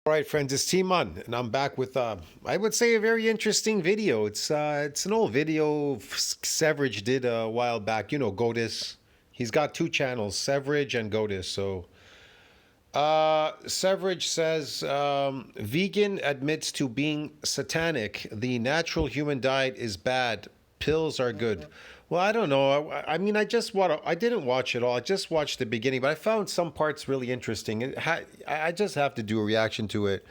All right, friends, it's Timon, and I'm back with I would say a very interesting video. It's an old video Severage did a while back. You know, Godis. He's got two channels, Severage and Godis. So Severage says vegan admits to being satanic. The natural human diet is bad. Pills are good. Well, I don't know. I mean, I didn't watch it all. I just watched the beginning, but I found some parts really interesting. I just have to do a reaction to it.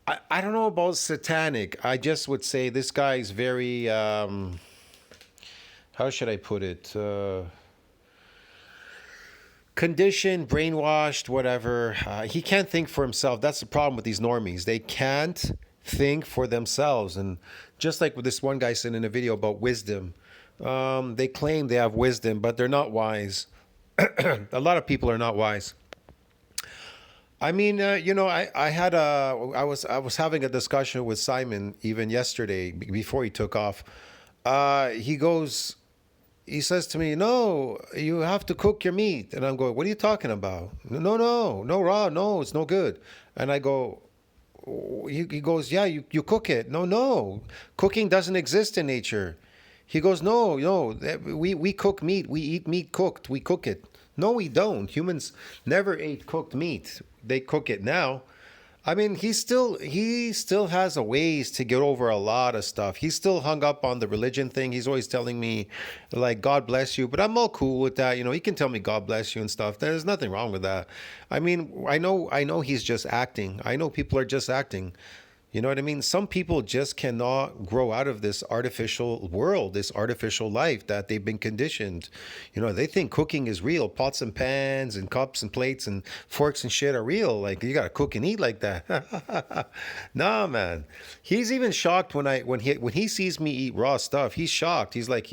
I don't know about satanic. I just would say this guy's very, how should I put it? Conditioned, brainwashed, whatever. He can't think for himself. That's the problem with these normies. They can't think for themselves. And just like with this one guy said in a video about wisdom, they claim they have wisdom, but they're not wise. A lot of people are not wise. I mean, I was having a discussion with Simon even yesterday before he took off. He goes, he says to me, "No, you have to cook your meat." And I'm going, "What are you talking about?" No, raw. No, it's no good. And I go, he goes, "Yeah, you cook it." No, cooking doesn't exist in nature. He goes, no, we cook meat. We eat meat cooked. We cook it. No, we don't. Humans never ate cooked meat. They cook it now. I mean, he still has a ways to get over a lot of stuff. He's still hung up on the religion thing. He's always telling me, like, God bless you. But I'm all cool with that. You know, he can tell me God bless you and stuff. There's nothing wrong with that. I mean, I know he's just acting. I know people are just acting. You know what I mean? Some people just cannot grow out of this artificial world, this artificial life that they've been conditioned. You know, they think cooking is real. Pots and pans and cups and plates and forks and shit are real. Like, you got to cook and eat like that. Nah, man. He's even shocked when he sees me eat raw stuff. He's shocked. He's like,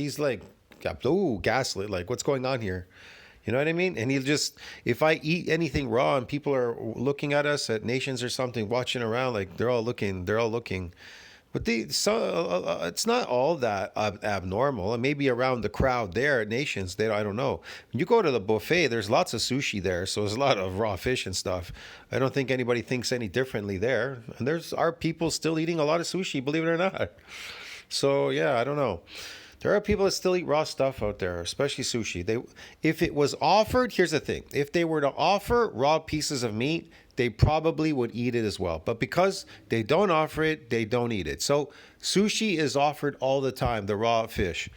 ooh, gaslit. Like, what's going on here? You know what I mean? And if I eat anything raw and people are looking at us at Nations or something, watching around, like they're all looking. But it's not all that abnormal. And maybe around the crowd there at Nations, I don't know. When you go to the buffet, there's lots of sushi there. So there's a lot of raw fish and stuff. I don't think anybody thinks any differently there. And our people still eating a lot of sushi, believe it or not. So yeah, I don't know. There are people that still eat raw stuff out there, especially sushi. If it was offered, here's the thing. If they were to offer raw pieces of meat, they probably would eat it as well. But because they don't offer it, they don't eat it. So sushi is offered all the time, the raw fish.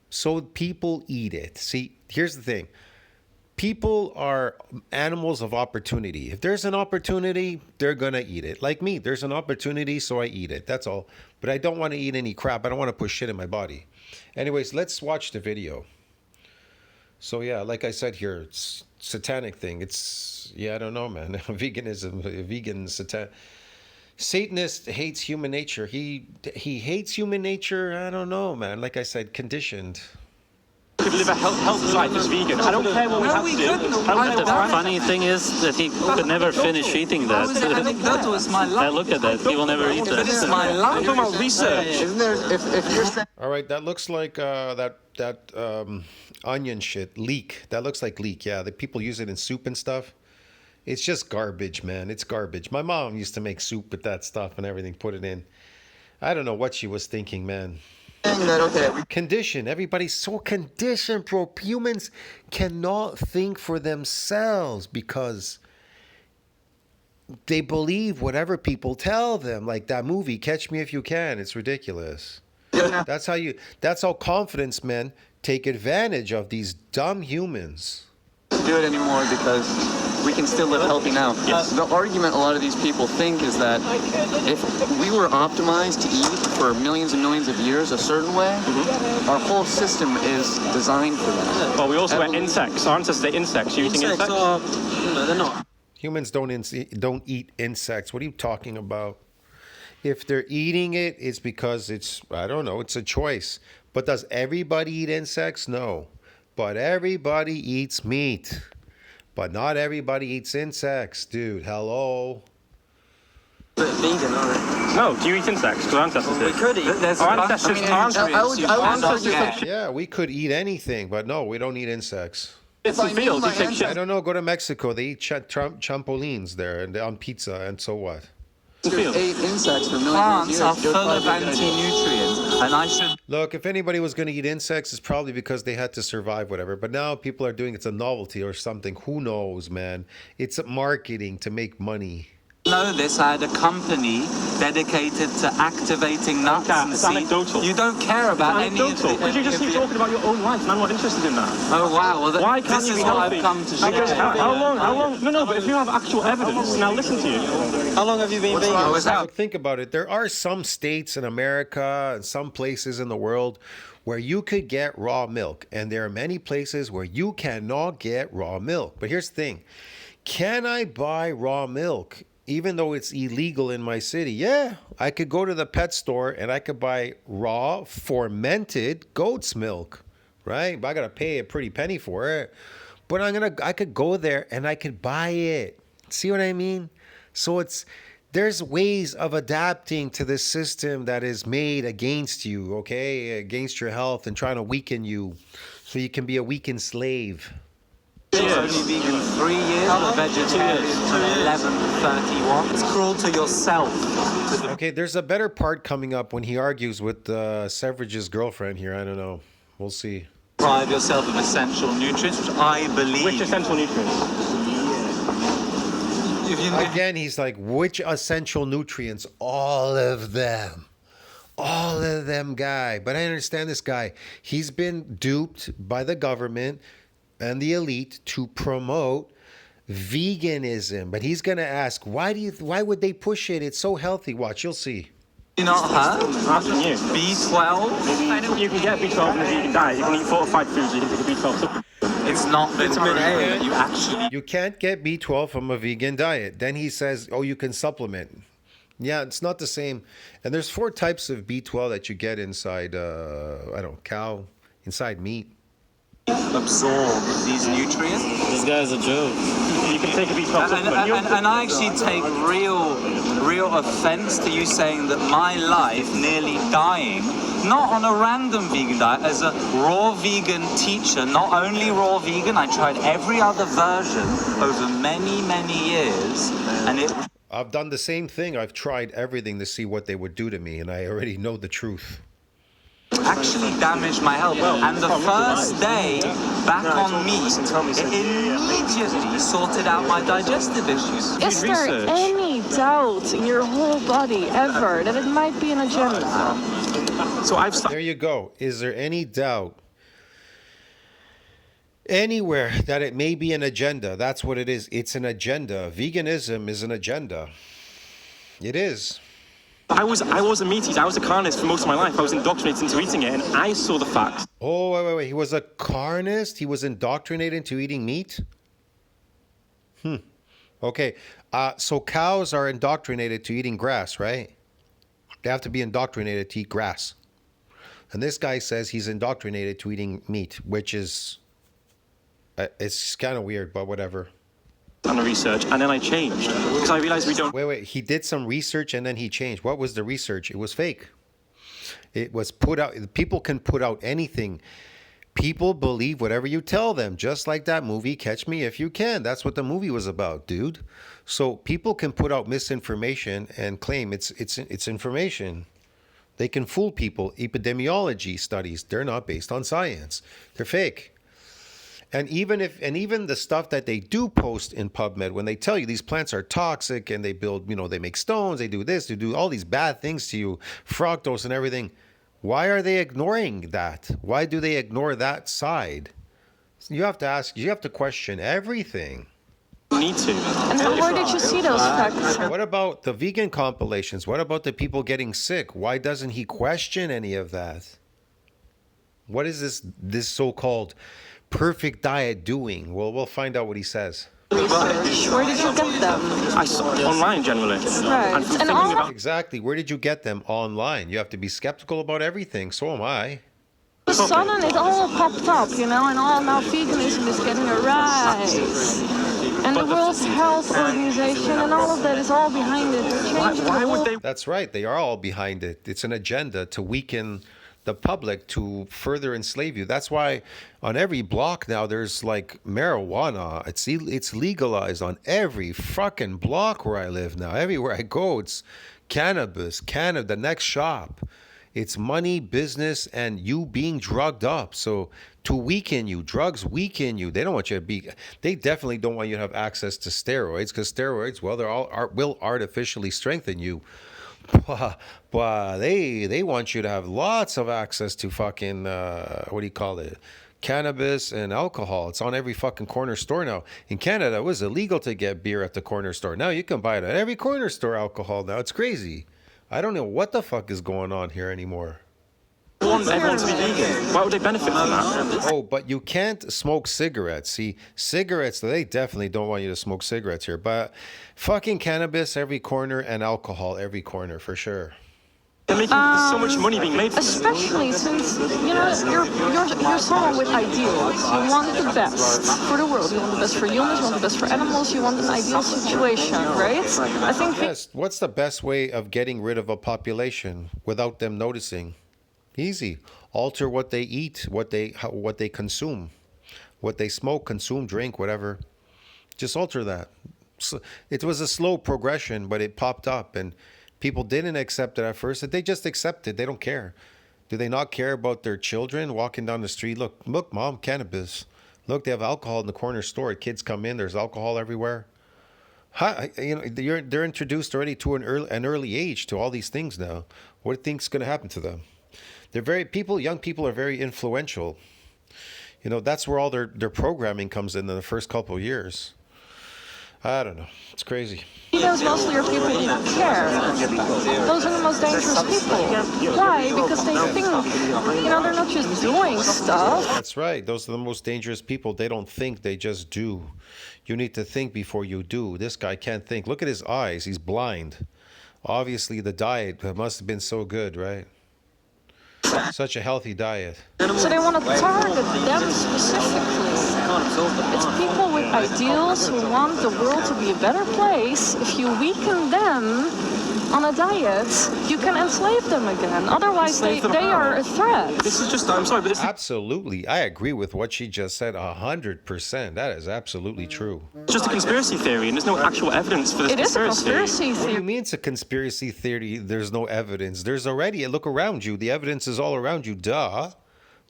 So people eat it. See, here's the thing. People are animals of opportunity. If there's an opportunity, they're going to eat it. Like me, there's an opportunity, so I eat it. That's all. But I don't want to eat any crap. I don't want to put shit in my body. Anyways, let's watch the video. So yeah, like I said here, it's satanic thing. I don't know, man. Satanist hates human nature. He hates human nature. I don't know, man. Like I said, conditioned. Could live a healthy life as vegan. I don't care what we have to do. The funny thing is that he could never finish eating that. That was my life. Look at that. He will never eat that. It's my life. I'm talking about research. Isn't there? If you're saying. All right, that looks like that onion shit leek. That looks like leek. Yeah, the people use it in soup and stuff. It's just garbage, man. It's garbage. My mom used to make soup with that stuff and everything. Put it in. I don't know what she was thinking, man. Conditioned. Everybody's so conditioned, bro. Humans cannot think for themselves because they believe whatever people tell them. Like that movie, Catch Me If You Can. It's ridiculous. That's how confidence men take advantage of these dumb humans. Do it anymore because we can still live healthy now. Yes. The argument a lot of these people think is that if we were optimized to eat for millions and millions of years a certain way, our whole system is designed for that. Well, we also ate insects. Our ancestors ate insects. You eating insects? They're not. Humans don't eat insects. What are you talking about? If they're eating it, it's because I don't know, it's a choice. But does everybody eat insects? No. But everybody eats meat. But not everybody eats insects, dude. Hello. Vegan, aren't No, do you eat insects? Because our ancestors did. we could eat. Our ancestors, Yeah, we could eat anything, but no, we don't eat insects. It's the field. You take I shit. don't know. Go to Mexico. They eat trampolines there and on pizza. And so what? Ate insects for millions Plants are of years. full of anti-nutrients, and I should. Look, if anybody was going to eat insects, it's probably because they had to survive, whatever. But now people are doing it's a novelty or something. Who knows, man? It's marketing to make money. Know this, I had a company dedicated to activating nuts and It's seeds. anecdotal. You don't care about any of Anecdotal. Because you just keep talking about your own life, and I'm not interested in that. Oh wow! Well, Why can't this you is be what healthy? I've come to share. Because how long? No, but if you have actual evidence, now listen to you. How long have you been vegan? I was out. Look, think about it. There are some states in America and some places in the world where you could get raw milk, and there are many places where you cannot get raw milk. But here's the thing: can I buy raw milk? Even though it's illegal in my city, yeah, I could go to the pet store and I could buy raw fermented goat's milk, right? But I gotta pay a pretty penny for it. But I could go there and I could buy it. See what I mean? So there's ways of adapting to this system that is made against you, okay? Against your health and trying to weaken you so you can be a weakened slave. Only vegan 3 years, a vegetarian from 11:31. It's cruel to yourself. Okay, there's a better part coming up when he argues with Severage's girlfriend here. I don't know. We'll see. Deprive yourself of essential nutrients, which I believe. Which essential nutrients? If you, Again, he's like, which essential nutrients? All of them. All of them, guy. But I understand this guy. He's been duped by the government and the elite to promote veganism. But he's going to ask, why would they push it? It's so healthy. Watch, you'll see. you not heard? I'm asking you. B12? You can get B12 in a vegan diet. You can eat fortified foods. You can take a B12 supplement. It's not been proven that you actually. You can't get B12 from a vegan diet. Then he says, oh, you can supplement. Yeah, it's not the same. And there's 4 types of B12 that you get inside, cow, inside meat. Absorb these nutrients. This guy's a joke. You can take a B12 supplement. And I actually take real offense to you saying that my life nearly dying, not on a random vegan diet, as a raw vegan teacher, not only raw vegan, I tried every other version over many, many years, and it I've done the same thing. I've tried everything to see what they would do to me, and I already know the truth. actually damaged my health. And the first day back on meat, it immediately sorted out my digestive issues. Is there any doubt in your whole body ever that it might be an agenda? So I've There you go. Is there any doubt anywhere that it may be an agenda? That's what it is. It's an agenda. Veganism is an agenda. It is. I was a meat eater. I was a carnivore for most of my life. I was indoctrinated into eating it, and I saw the facts. Oh, wait. He was a carnist? He was indoctrinated into eating meat? Okay. So cows are indoctrinated to eating grass, right? They have to be indoctrinated to eat grass. And this guy says he's indoctrinated to eating meat, which is... it's kind of weird, but whatever. And the research, and then I changed because I realized we don't. Wait. He did some research and then he changed. What was the research? It was fake. It was put out. People can put out anything. People believe whatever you tell them, just like that movie, Catch Me If You Can. That's what the movie was about, dude. So people can put out misinformation and claim it's information. They can fool people. Epidemiology studies, they're not based on science. They're fake. And even the stuff that they do post in PubMed, when they tell you these plants are toxic and they build, they make stones, they do this, they do all these bad things to you, fructose and everything. Why are they ignoring that? Why do they ignore that side? You have to question everything. Need to. And where did you see those facts? What about the vegan compilations? What about the people getting sick? Why doesn't he question any of that? What is this so-called perfect diet doing? Well, we'll find out what he says. Where did you get them? I saw online generally. Right. And from And thinking all about Exactly. Where did you get them? Online. You have to be skeptical about everything. So am I. the sun and it all popped up, and all now veganism is getting a rise. And the World Health Organization and all of that is all behind it. They're changing why the would whole they? That's right. They are all behind it. It's an agenda to weaken the public to further enslave you. That's why on every block now there's like marijuana. It's legalized on every fucking block where I live now. Everywhere I go, it's cannabis, the next shop. It's money, business, and you being drugged up. So to weaken you, drugs weaken you. They don't want you to be. They definitely don't want you to have access to steroids because steroids, well, will artificially strengthen you. But they want you to have lots of access to fucking what do you call it? Cannabis and alcohol. It's on every fucking corner store now. In Canada, it was illegal to get beer at the corner store. Now you can buy it at every corner store. Alcohol now. It's crazy. I don't know what the fuck is going on here anymore. I want everyone to be vegan. Why would they benefit from that? Oh, but you can't smoke cigarettes. See, cigarettes, they definitely don't want you to smoke cigarettes here. But fucking cannabis every corner and alcohol every corner for sure. They're making so much money being made from this. Especially since, you know, you're someone with ideals. You want the best for the world. You want the best for humans, you want the best for animals, you want an ideal situation, right? I think Yes, what's the best way of getting rid of a population without them noticing? Easy. Alter what they eat, what they consume, what they smoke, consume, drink, whatever. Just alter that. So it was a slow progression, but it popped up, and people didn't accept it at first. They just accept it. They don't care. Do they not care about their children walking down the street? Look, mom, cannabis. Look, they have alcohol in the corner store. Kids come in. There's alcohol everywhere. You know, they're introduced already to an early age to all these things now. What do you think's going to happen to them? Young people are very influential. You know, that's where all their programming comes in the first couple of years. I don't know. It's crazy. those mostly are people who don't care. Those are the most dangerous people. Why? Because they think, they're not just doing stuff. That's right. Those are the most dangerous people. They don't think, they just do. You need to think before you do. This guy can't think. Look at his eyes. He's blind. Obviously, the diet must have been so good, right? Such a healthy diet. So they want to target them specifically. It's people with ideals who want the world to be a better place. If you weaken them on a diet, you can enslave them again. Otherwise, they are a threat. This is just, I'm sorry, but this is... Absolutely. I agree with what she just said 100%. That is absolutely true. just a conspiracy theory, and there's no actual evidence for this It is a conspiracy conspiracy What do you theory. mean it's a conspiracy theory? There's no evidence. There's already, look around you. The evidence is all around you. Duh.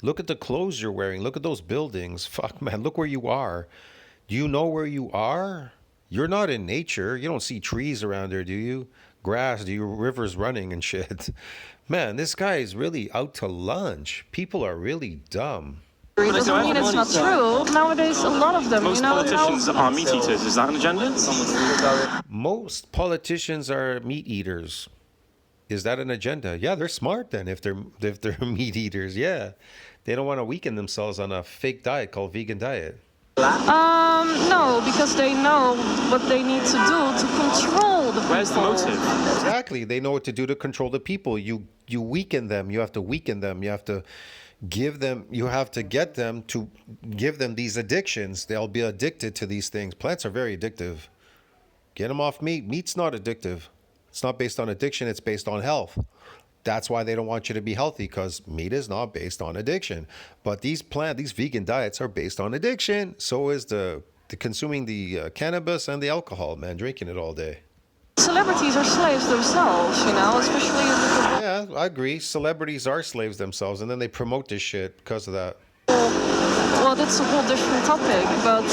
Look at the clothes you're wearing. Look at those buildings. Fuck, man. Look where you are. Do you know where you are? You're not in nature. You don't see trees around there, do you? Grass, do you? Rivers running and shit. Man, this guy is really out to lunch. People are really dumb. It doesn't mean it's not true. Nowadays, a lot of them, Most politicians are meat eaters. Is that an agenda? Most politicians are meat eaters. Is that an agenda? Yeah, they're smart then if they're meat eaters. Yeah. They don't want to weaken themselves on a fake diet called vegan diet. No, because they know what they need to do to control the people. Where's the motive? Exactly. They know what to do to control the people. You weaken them. You have to weaken them. You have to give them, you have to get them to give them these addictions. They'll be addicted to these things. Plants are very addictive. Get them off meat. Meat's not addictive. It's not based on addiction. It's based on health. That's why they don't want you to be healthy, because meat is not based on addiction. But these vegan diets are based on addiction. So is the consuming the cannabis and the alcohol, man, drinking it all day. Celebrities are slaves themselves, especially in the... Yeah, I agree. Celebrities are slaves themselves, and then they promote this shit because of that. Well, that's a whole different topic, but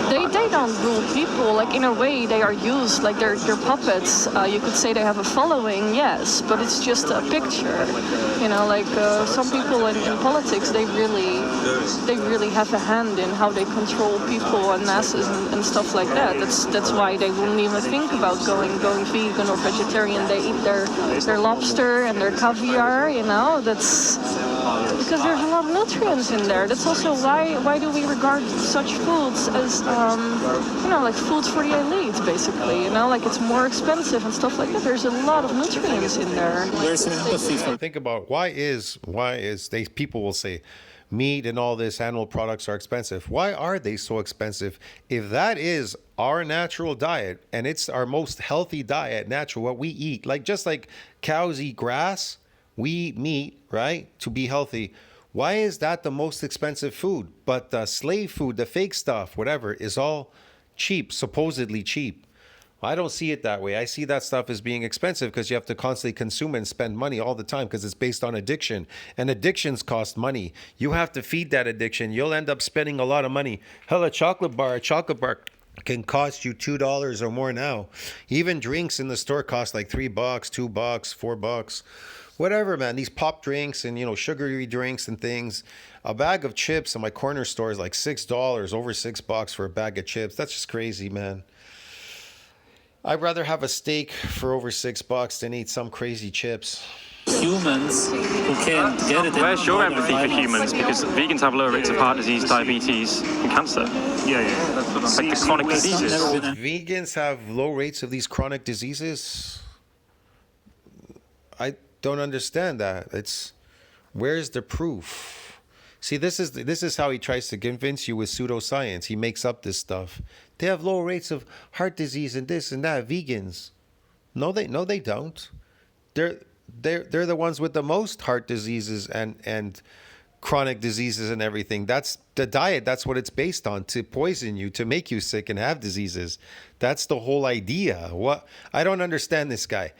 they don't rule people. Like, in a way, they are used, like they're puppets. You could say they have a following, yes, but it's just a picture. Some people in politics, they really have a hand in how they control people and masses and stuff like that. That's why they wouldn't even think about going vegan or vegetarian. They eat their lobster and their caviar, That's because there's a lot of nutrients in there. That's also why do we regard such foods as like foods for the elite, basically, like it's more expensive and stuff like that. There's a lot of nutrients in there. Think about why is people will say meat and all this animal products are expensive. Why are they so expensive? If that is our natural diet and it's our most healthy diet, natural, what we eat, just like cows eat grass, We eat meat, right, to be healthy. Why is that the most expensive food? But the slave food, the fake stuff, whatever, is all cheap, supposedly cheap. I don't see it that way. I see that stuff as being expensive because you have to constantly consume it and spend money all the time because it's based on addiction. And addictions cost money. You have to feed that addiction. You'll end up spending a lot of money. Hell, a chocolate bar can cost you $2 or more now. Even drinks in the store cost like $3, $2, $4. Whatever, man. These pop drinks and, sugary drinks and things. A bag of chips in my corner store is like $6, over $6 for a bag of chips. That's just crazy, man. I'd rather have a steak for over $6 than eat some crazy chips. Humans who can't get it. Where's your empathy for humans? Because vegans have lower rates of heart disease, diabetes, and cancer. Yeah, that's what I'm Like the chronic diseases. Vegans have low rates of these chronic diseases? I don't understand that. Where's the proof? See, this is how he tries to convince you with pseudoscience. He makes up this stuff. They have low rates of heart disease and this and that. Vegans, no, they don't. They're the ones with the most heart diseases and chronic diseases and everything. That's the diet. That's what it's based on, to poison you, to make you sick and have diseases. That's the whole idea. What? I don't understand this guy.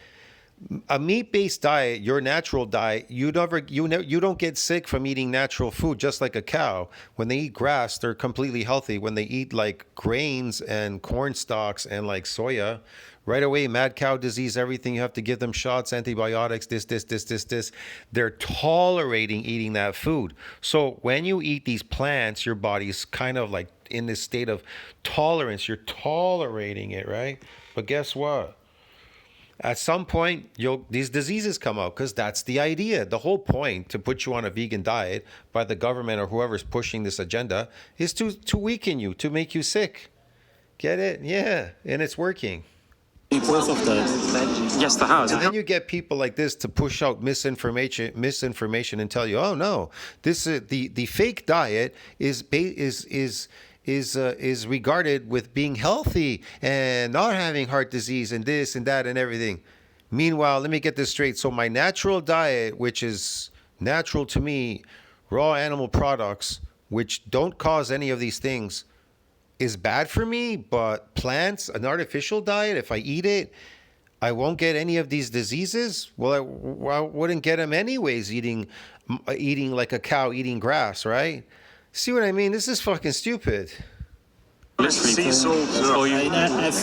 A meat-based diet, your natural diet, you don't get sick from eating natural food, just like a cow. When they eat grass, they're completely healthy. When they eat like grains and corn stalks and like soya, right away, mad cow disease, everything, you have to give them shots, antibiotics, this. They're tolerating eating that food. So when you eat these plants, your body's kind of like in this state of tolerance. You're tolerating it, right? But guess what? At some point, these diseases come out, because that's the idea. The whole point to put you on a vegan diet by the government or whoever's pushing this agenda is to weaken you, to make you sick. Get it? Yeah. And it's working. Proof of that. Yes, there has. And then you get people like this to push out misinformation and tell you, oh no, this the fake diet is regarded with being healthy and not having heart disease and this and that and everything. Meanwhile, let me get this straight. So my natural diet, which is natural to me, raw animal products, which don't cause any of these things, is bad for me. But plants, an artificial diet, if I eat it, I won't get any of these diseases. Well, I wouldn't get them anyways, eating like a cow eating grass, right? See what I mean? This is fucking stupid. Sea salt.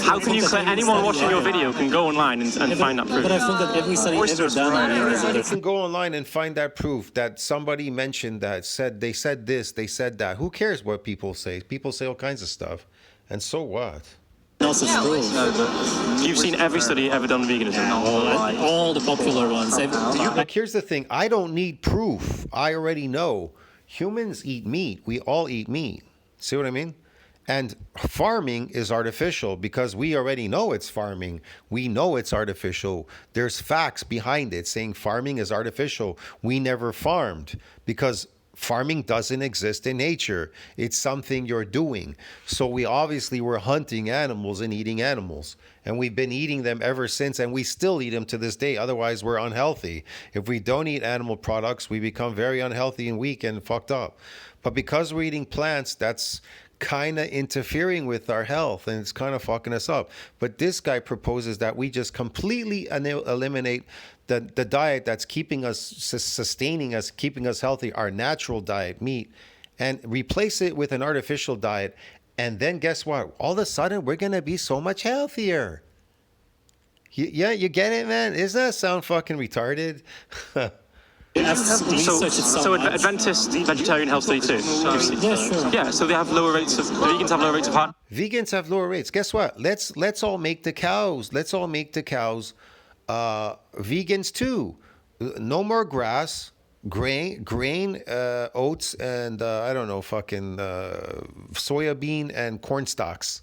How can you claim anyone watching your video can go online and find that proof? But I think that every study ever done on it is You can go online and find that proof that somebody mentioned that, they said this, they said that. Who cares what people say? People say all kinds of stuff. And so what? also true. You've seen every study ever done on veganism. All the popular ones. Like, here's the thing. I don't need proof. I already know. Humans eat meat. We all eat meat. See what I mean? And farming is artificial because we already know it's farming. We know it's artificial. There's facts behind it saying farming is artificial. We never farmed because farming doesn't exist in nature. It's something you're doing. So we obviously were hunting animals and eating animals. And we've been eating them ever since, and we still eat them to this day. Otherwise, we're unhealthy. If we don't eat animal products, we become very unhealthy and weak and fucked up. But because we're eating plants, that's kind of interfering with our health, and it's kind of fucking us up. But this guy proposes that we just completely eliminate the diet that's keeping us, sustaining us, keeping us healthy, our natural diet, meat, and replace it with an artificial diet. And then guess what? All of a sudden, we're going to be so much healthier. Yeah, you get it, man? Doesn't that sound fucking retarded? So Adventist vegetarian health study too? Yeah, sure. Yeah, so they have lower rates of, vegans have lower rates of heart. Vegans have lower rates. Guess what? Let's all make the cows. Let's all make the cows vegans too. No more grass, grain, oats, and I don't know, fucking soya bean and corn stalks.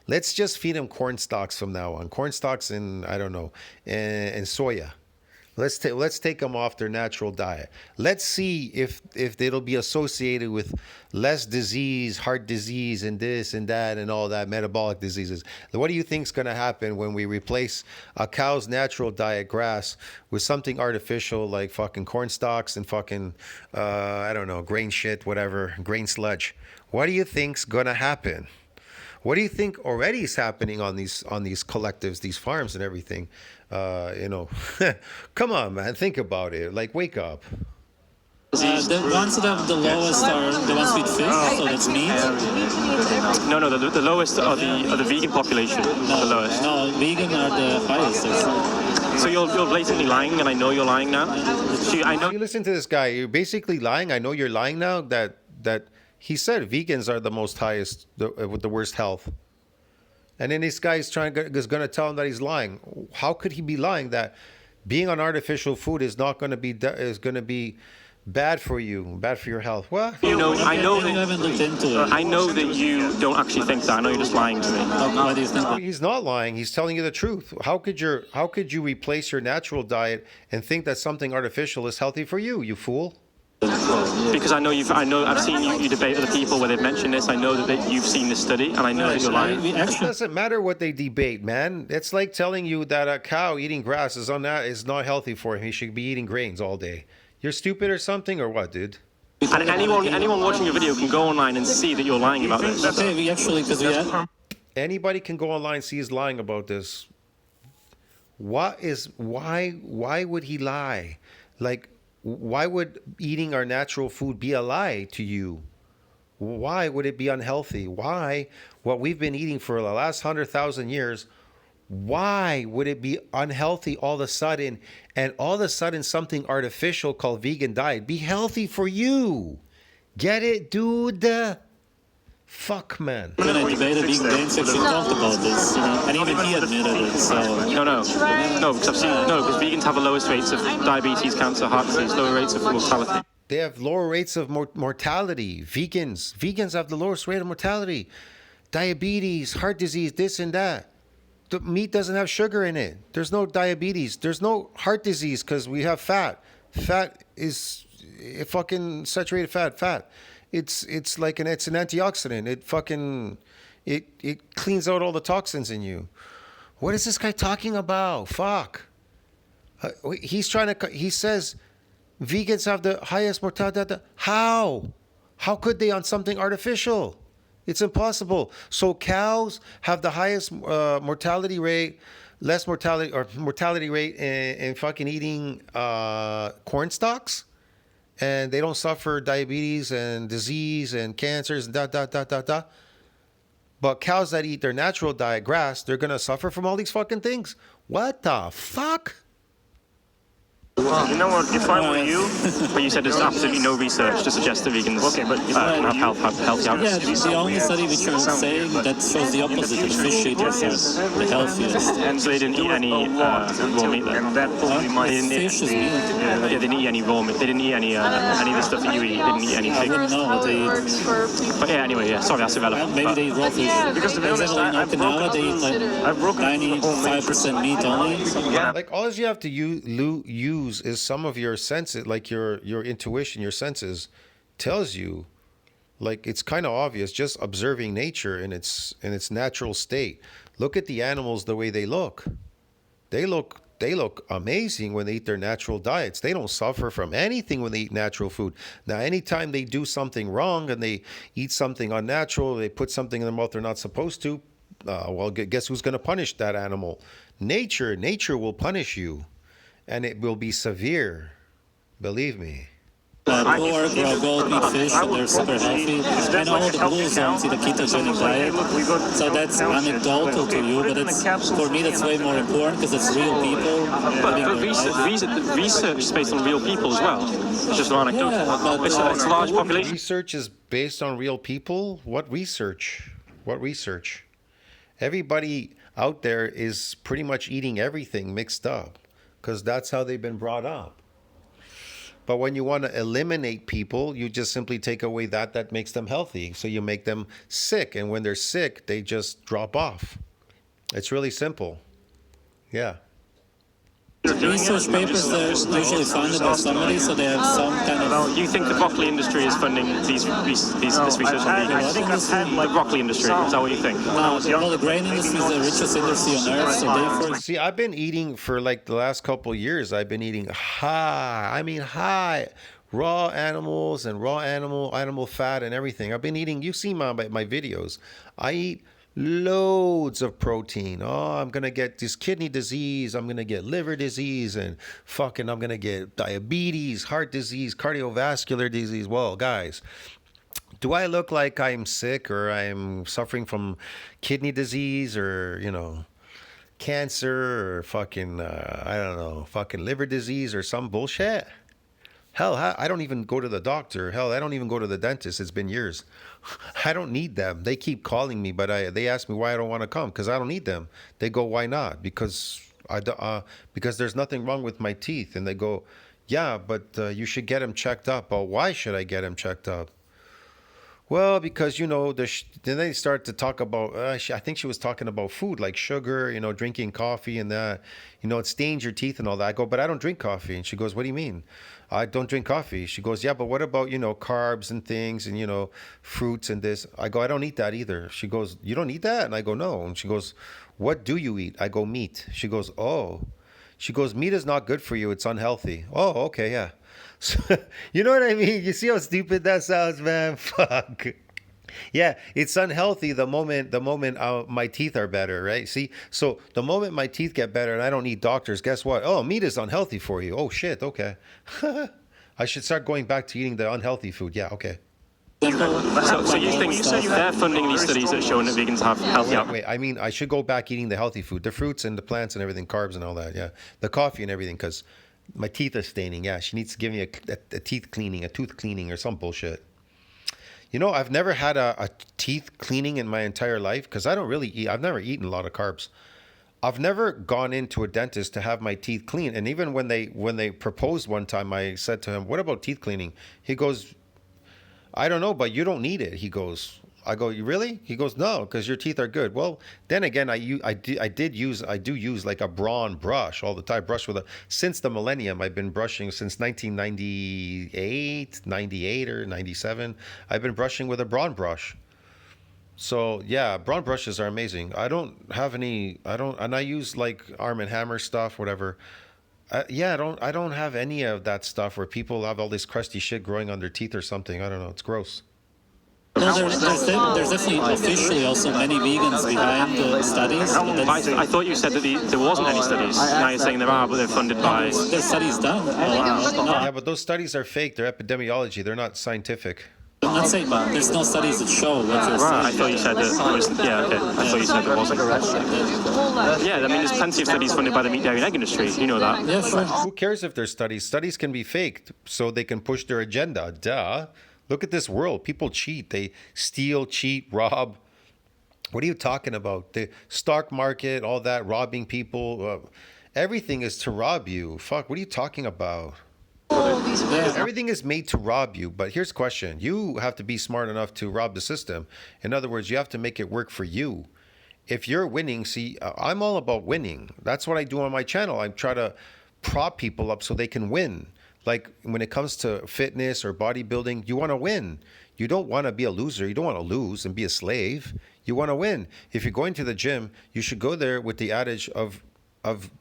Let's just feed them corn stalks from now on. Corn stalks and I don't know, and soya. Let's take them off their natural diet. Let's see if it'll be associated with less disease, heart disease, and this and that, and all that metabolic diseases. What do you think's going to happen when we replace a cow's natural diet, grass, with something artificial like fucking corn stalks and fucking I don't know, grain shit, whatever, grain sludge? What do you think's going to happen? What do you think already is happening on these collectives, these farms and everything? Come on, man, think about it. Like, wake up. The ones that have the lowest are the ones with fish, so that's meat. No, the lowest are the vegan population. The lowest. No, vegan are the highest. Actually. So you're blatantly lying, and I know you're lying now. I know. You listen to this guy. You're basically lying. I know you're lying now. That he said vegans are the most highest with the worst health. And then this guy is going to tell him that he's lying. How could he be lying that being on artificial food is not going to be bad for you, bad for your health? Well, I know you haven't looked into it. I know that you don't actually think that. I know you're just lying to me. Why do you think that? he's not lying. He's telling you the truth. How could you replace your natural diet and think that something artificial is healthy for you? You fool. Because I've seen you debate other people where they've mentioned this. I know that you've seen this study, and I know that you're lying. It doesn't matter what they debate, man. It's like telling you that a cow eating grass is not healthy for him. He should be eating grains all day. You're stupid or something, or what, dude? And anyone watching your video can go online and see that you're lying about this. Okay, Anybody can go online and see he's lying about this. Why would he lie? Like, why would eating our natural food be a lie to you? Why would it be unhealthy? Why, what we've been eating for the last 100,000 years, why would it be unhealthy all of a sudden, and all of a sudden something artificial called vegan diet be healthy for you? Get it, dude? Fuck, man. When I debated vegan gains, actually talked about this, and even he admitted it. So No, because vegans have the lowest rates of diabetes, cancer, heart disease, lower rates of mortality. They have lower rates of mortality. Vegans have the lowest rate of mortality. Diabetes, heart disease, this and that. The meat doesn't have sugar in it. There's no diabetes. There's no heart disease because we have fat. Fat is fucking saturated fat. It's an antioxidant. It cleans out all the toxins in you. What is this guy talking about? Fuck. He says vegans have the highest mortality. How? How could they on something artificial? It's impossible. So cows have the highest mortality rate in fucking eating corn stalks, and they don't suffer diabetes and disease and cancers and da. But cows that eat their natural diet, grass, they're gonna suffer from all these fucking things. What the fuck? You know what? If I were you, But you said there's absolutely no research to suggest that vegans have healthy yeah, habits. the only study which you're saying that shows the opposite. The fish eaters are the healthiest. And so they didn't eat any raw meat then? and that probably might. Fish is meat. Yeah, they didn't eat any raw meat. They didn't eat any of the stuff that you eat. They didn't eat any I pig. wouldn't know what they eat. But yeah, anyway, yeah. Sorry, that's irrelevant. Maybe they eat raw fish. Because to be honest, For example, in Okinawa, they eat like I've broken 95% meat only. Like all you have to use is some of your senses, like your intuition, your senses tells you. Like it's kind of obvious just observing nature in its natural state. Look at the animals the way they look. They look amazing when they eat their natural diets. They don't suffer from anything when they eat natural food. Now, anytime they do something wrong and they eat something unnatural, they put something in their mouth they're not supposed to, well, guess who's going to punish that animal? Nature will punish you, and it will be severe. Believe me. Pork, raw gold, eat fish, and they're super healthy. I know all the blue zones eat a ketogenic diet, so that's anecdotal to you, but for me that's way more important because it's real people. But research is based on real people as well. It's just not anecdotal. Yeah, but It's a large population. Research is based on real people? What research? Everybody out there is pretty much eating everything mixed up because that's how they've been brought up. But when you want to eliminate people, you just simply take away that makes them healthy. So you make them sick. And when they're sick, they just drop off. It's really simple. Yeah. You're doing it? research papers, they're usually funded by somebody, so they have some kind of... Well, you think the broccoli industry is funding this research on vegans? The broccoli industry, is that what you think? No, well, the grain industry is the richest industry on earth, so therefore... See, I've been eating for like the last couple of years. I've been eating high raw animals and raw animal fat and everything. I've been eating. You see my videos. I eat loads of protein. Oh, I'm gonna get this kidney disease. I'm gonna get liver disease, and fucking I'm gonna get diabetes, heart disease, cardiovascular disease. Well, guys, do I look like I'm sick or I'm suffering from kidney disease or cancer or fucking I don't know, fucking liver disease or some bullshit? Hell, I don't even go to the doctor. Hell, I don't even go to the dentist. It's been years. I don't need them. They keep calling me, but they ask me why I don't want to come because I don't need them. They go, why not? Because there's nothing wrong with my teeth. And they go, yeah, but you should get them checked up. Oh, why should I get them checked up? Well, because, then they start to talk about, I think she was talking about food, like sugar, drinking coffee and that, it stains your teeth and all that. I go, but I don't drink coffee. And she goes, what do you mean? I don't drink coffee. She goes, yeah, but what about, carbs and things and, fruits and this? I go, I don't eat that either. She goes, you don't eat that? And I go, no. And she goes, what do you eat? I go, meat. She goes, oh. She goes, meat is not good for you. It's unhealthy. Oh, okay, yeah. So, you know what I mean? You see how stupid that sounds, man? Fuck. Yeah, it's unhealthy the moment my teeth are better, right? See, so the moment my teeth get better and I don't need doctors, guess what? Oh, meat is unhealthy for you. Oh, shit, okay. I should start going back to eating the unhealthy food. Yeah, okay. So you think they're funding these studies that show that vegans have healthy outcomes? Wait, I mean, I should go back eating the healthy food, the fruits and the plants and everything, carbs and all that, yeah. The coffee and everything, because my teeth are staining. Yeah, she needs to give me a tooth cleaning or some bullshit. I've never had a teeth cleaning in my entire life because I don't really eat. I've never eaten a lot of carbs. I've never gone into a dentist to have my teeth cleaned. And even when they proposed one time, I said to him, what about teeth cleaning? He goes, I don't know, but you don't need it. He goes, I go, you really? He goes, no, because your teeth are good. Well, then again, I do use like a brawn brush all the time. Since the millennium, I've been brushing since 1998, 98 or 97. I've been brushing with a brawn brush. So yeah, brawn brushes are amazing. I use like Arm & Hammer stuff, whatever. I don't have any of that stuff where people have all this crusty shit growing on their teeth or something. I don't know. It's gross. No, there's definitely officially also many vegans behind the studies. I thought you said that there wasn't any studies. Now you're saying there are, but they're funded by... There's studies done. Yeah, but those studies are fake. They're epidemiology. They're not scientific. I'm not saying, but there's no studies that show what you're saying. I thought you said that it was... Yeah, okay. I thought you said there wasn't. Yeah, I mean, there's plenty of studies funded by the meat, dairy, and egg industry. You know that. Yeah, sure. Who cares if there's studies? Studies can be faked so they can push their agenda. Duh. Look at this world. People cheat. They steal, cheat, rob. What are you talking about? The stock market, all that, robbing people. Everything is to rob you. Fuck, what are you talking about? Everything is made to rob you. But here's the question. You have to be smart enough to rob the system. In other words, you have to make it work for you. If you're winning, see, I'm all about winning. That's what I do on my channel. I try to prop people up so they can win. Like when it comes to fitness or bodybuilding, you want to win. You don't want to be a loser. You don't want to lose and be a slave. You want to win. If you're going to the gym, you should go there with the adage of